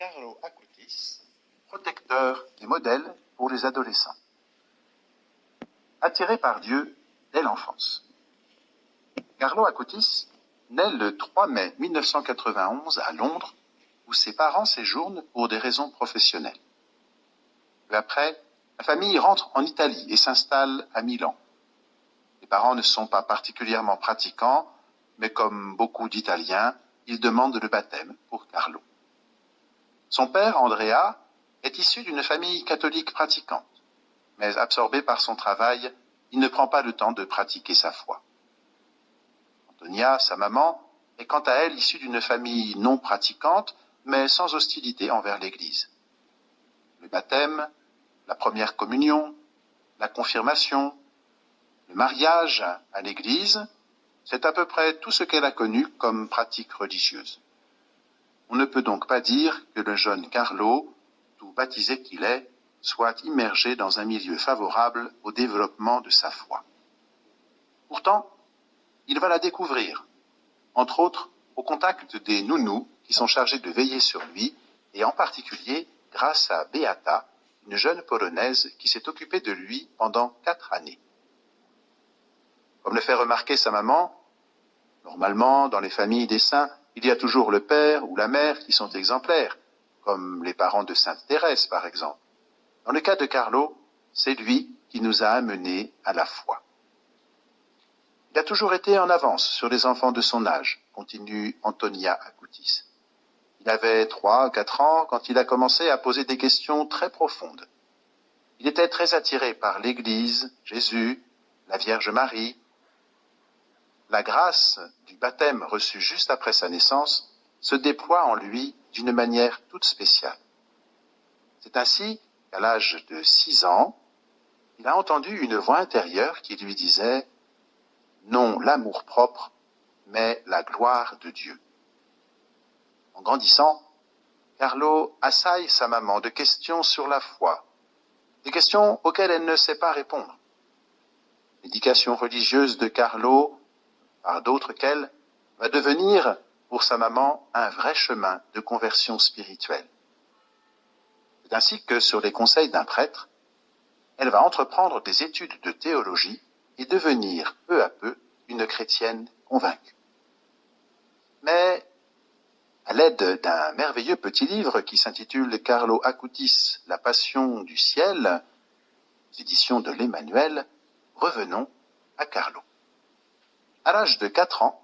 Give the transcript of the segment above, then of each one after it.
Carlo Acutis, protecteur et modèle pour les adolescents. Attiré par Dieu dès l'enfance. Carlo Acutis naît le 3 mai 1991 à Londres, où ses parents séjournent pour des raisons professionnelles. Peu après, la famille rentre en Italie et s'installe à Milan. Les parents ne sont pas particulièrement pratiquants, mais comme beaucoup d'Italiens, ils demandent le baptême pour Carlo. Son père, Andrea, est issu d'une famille catholique pratiquante, mais absorbé par son travail, il ne prend pas le temps de pratiquer sa foi. Antonia, sa maman, est quant à elle issue d'une famille non pratiquante, mais sans hostilité envers l'Église. Le baptême, la première communion, la confirmation, le mariage à l'Église, c'est à peu près tout ce qu'elle a connu comme pratique religieuse. On ne peut donc pas dire que le jeune Carlo, tout baptisé qu'il est, soit immergé dans un milieu favorable au développement de sa foi. Pourtant, il va la découvrir, entre autres au contact des nounous qui sont chargés de veiller sur lui, et en particulier grâce à Beata, une jeune Polonaise qui s'est occupée de lui pendant 4 années. Comme le fait remarquer sa maman, normalement, dans les familles des saints, il y a toujours le père ou la mère qui sont exemplaires, comme les parents de Sainte Thérèse, par exemple. Dans le cas de Carlo, c'est lui qui nous a amenés à la foi. Il a toujours été en avance sur les enfants de son âge, continue Antonia Acutis. Il avait 3 ou 4 ans quand il a commencé à poser des questions très profondes. Il était très attiré par l'Église, Jésus, la Vierge Marie. La grâce du baptême reçu juste après sa naissance se déploie en lui d'une manière toute spéciale. C'est ainsi qu'à l'âge de 6 ans, il a entendu une voix intérieure qui lui disait « Non l'amour-propre, mais la gloire de Dieu ». En grandissant, Carlo assaille sa maman de questions sur la foi, des questions auxquelles elle ne sait pas répondre. L'éducation religieuse de Carlo, par d'autres qu'elle, va devenir, pour sa maman, un vrai chemin de conversion spirituelle. C'est ainsi que, sur les conseils d'un prêtre, elle va entreprendre des études de théologie et devenir, peu à peu, une chrétienne convaincue. Mais, à l'aide d'un merveilleux petit livre qui s'intitule Carlo Acutis, La Passion du ciel, aux éditions de l'Emmanuel, revenons à Carlo. À l'âge de 4 ans,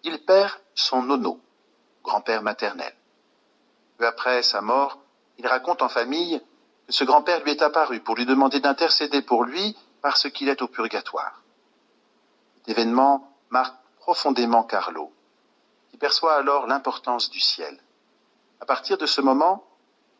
il perd son nono, grand-père maternel. Peu après sa mort, il raconte en famille que ce grand-père lui est apparu pour lui demander d'intercéder pour lui parce qu'il est au purgatoire. Cet événement marque profondément Carlo, qui perçoit alors l'importance du ciel. À partir de ce moment,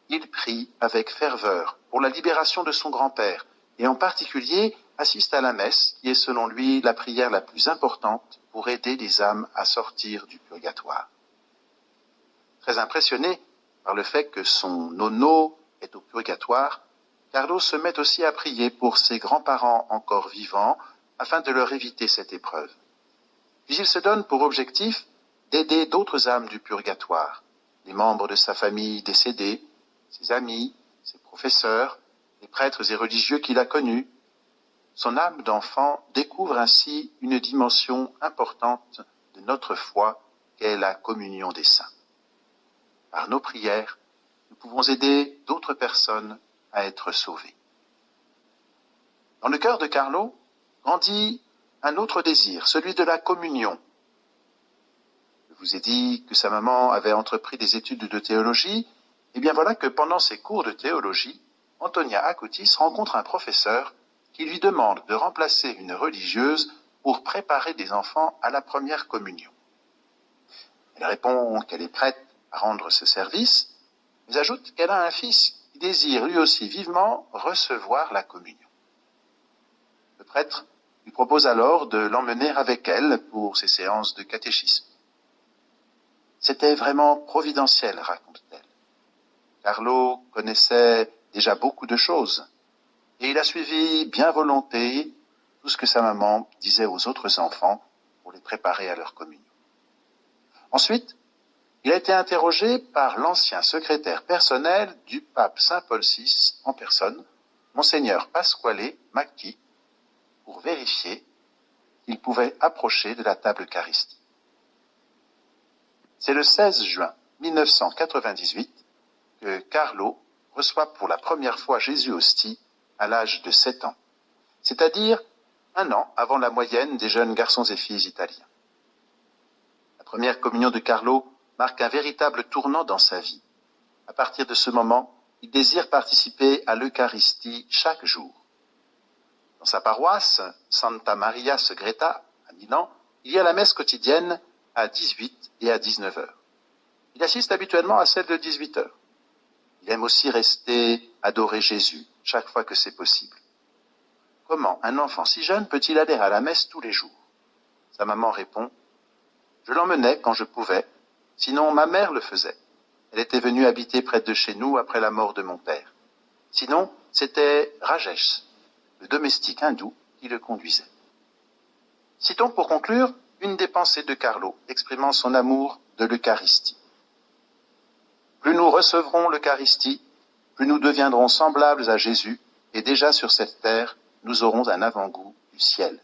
il prie avec ferveur pour la libération de son grand-père et en particulier assiste à la messe qui est selon lui la prière la plus importante pour aider les âmes à sortir du purgatoire. Très impressionné par le fait que son nono est au purgatoire, Carlo se met aussi à prier pour ses grands-parents encore vivants afin de leur éviter cette épreuve. Puis il se donne pour objectif d'aider d'autres âmes du purgatoire, les membres de sa famille décédés, ses amis, ses professeurs, les prêtres et religieux qu'il a connus. Son âme d'enfant découvre ainsi une dimension importante de notre foi qu'est la communion des saints. Par nos prières, nous pouvons aider d'autres personnes à être sauvées. Dans le cœur de Carlo grandit un autre désir, celui de la communion. Je vous ai dit que sa maman avait entrepris des études de théologie. Et bien voilà que pendant ses cours de théologie, Antonia Acutis rencontre un professeur qui lui demande de remplacer une religieuse pour préparer des enfants à la première communion. Elle répond qu'elle est prête à rendre ce service, mais ajoute qu'elle a un fils qui désire lui aussi vivement recevoir la communion. Le prêtre lui propose alors de l'emmener avec elle pour ses séances de catéchisme. C'était vraiment providentiel, raconte-t-elle. Carlo connaissait déjà beaucoup de choses et il a suivi bien volonté tout ce que sa maman disait aux autres enfants pour les préparer à leur communion. Ensuite, Il a été interrogé par l'ancien secrétaire personnel du pape Saint Paul VI en personne, Monseigneur Pasquale Macchi, pour vérifier qu'il pouvait approcher de la table eucharistique. C'est le 16 juin 1998 que Carlo reçoit pour la première fois Jésus hostie à l'âge de 7 ans, c'est-à-dire 1 an avant la moyenne des jeunes garçons et filles italiens. La première communion de Carlo marque un véritable tournant dans sa vie. À partir de ce moment, il désire participer à l'Eucharistie chaque jour. Dans sa paroisse, Santa Maria Segreta, à Milan, il y a la messe quotidienne à 18 et à 19 heures. Il assiste habituellement à celle de 18 heures. Il aime aussi rester adorer Jésus chaque fois que c'est possible. Comment un enfant si jeune peut-il aller à la messe tous les jours? Sa maman répond: je l'emmenais quand je pouvais, sinon ma mère le faisait. Elle était venue habiter près de chez nous après la mort de mon père. Sinon, c'était Rajesh, le domestique hindou, qui le conduisait. Citons pour conclure une des pensées de Carlo, exprimant son amour de l'Eucharistie. Plus nous recevrons l'Eucharistie, plus nous deviendrons semblables à Jésus, et déjà sur cette terre, nous aurons un avant-goût du ciel.